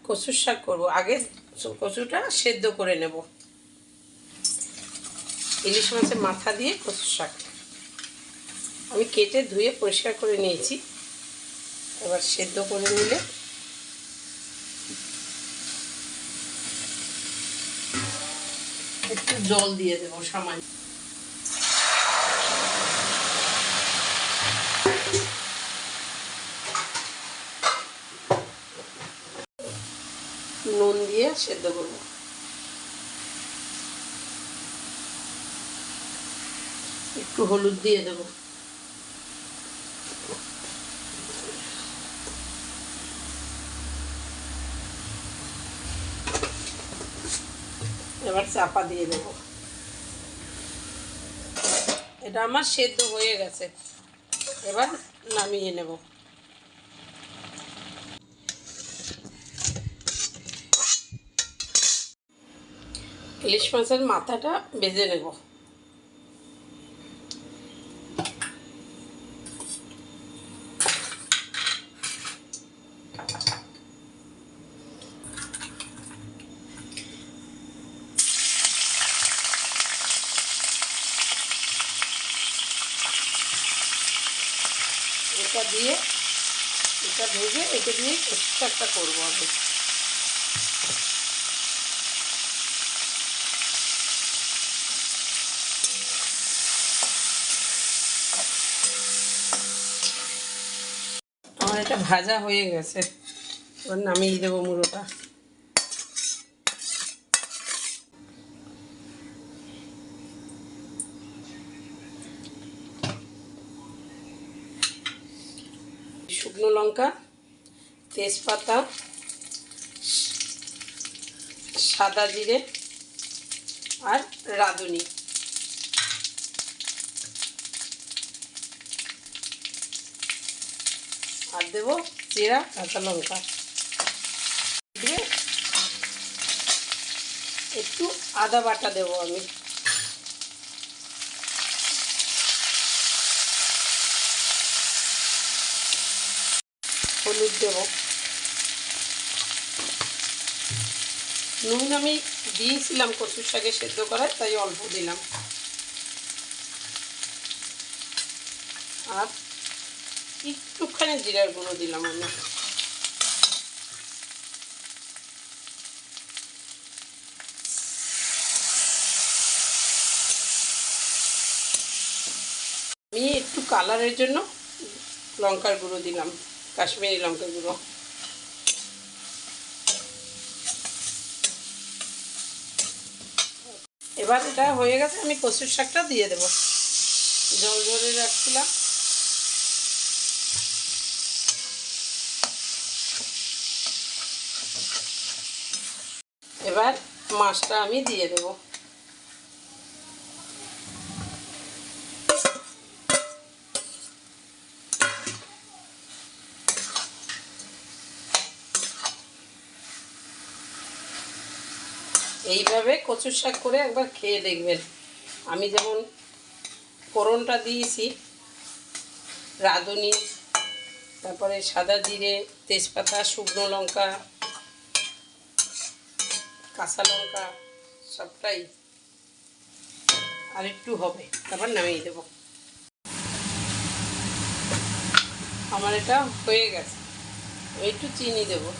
কচুর শাক করব। আগে কচুটা সেদ্ধ করে নেব। ইলিশ মাছের মাথা দিয়ে কচুর শাক আমি কেটে ধুয়ে পরিষ্কার করে নিয়েছি। এবার সেদ্ধ করে নিলে একটু জল দিয়ে দেব সামান্য। নুন দিয়ে সেদ্ধ করব। একটু হলুদ দিয়ে দেব। এবার চাপা দিয়ে দেব। এটা আমার সেদ্ধ হয়ে গেছে, এবার নামিয়ে নেব। ইলিশ মাছের মাথাটা ভেজে নেব। এটা দিয়ে এটা ভেজে এটা দিয়ে কচুর শাকটা করবো আমি। আমার এটা ভাজা হয়ে গেছে, এবার নামিয়ে দেবো মুড়োটা। শুকনো লঙ্কা, তেজপাতা, সাদা জিরে আর রাঁধুনি, আর দেবো জিরা কাঁচা লঙ্কা দিয়ে একটু আদা বাটা দেবো আমি। হলুদ দেব। নুন আমি দিয়েছিলাম কচুর শাকে সেদ্ধ করায়, তাই অল্প দিলাম। আর একটুখানি জিরার গুঁড়ো দিলাম আমি। আমি একটু কালারের জন্য লঙ্কার গুঁড়ো দিলাম, কাশ্মীরি লঙ্কার গুঁড়ো। এবার এটা হয়ে গেছে, আমি কচুর শাকটা দিয়ে দেব। জল ধরে রাখছিলাম। এবার মাছটা আমি দিয়ে দেব। এইভাবে কচুর শাক করে একবার খেয়ে দেখবেন। আমি যেমন ফোড়নটা দিয়েছি, রাঁধুনি, তারপরে সাদা জিরে, তেজপাতা, শুকনো লঙ্কা, কাঁচা লঙ্কা সবটাই, আর একটু হবে, তারপর নামিয়ে দেব। আমার এটা হয়ে গেছে, একটু চিনি দেবো।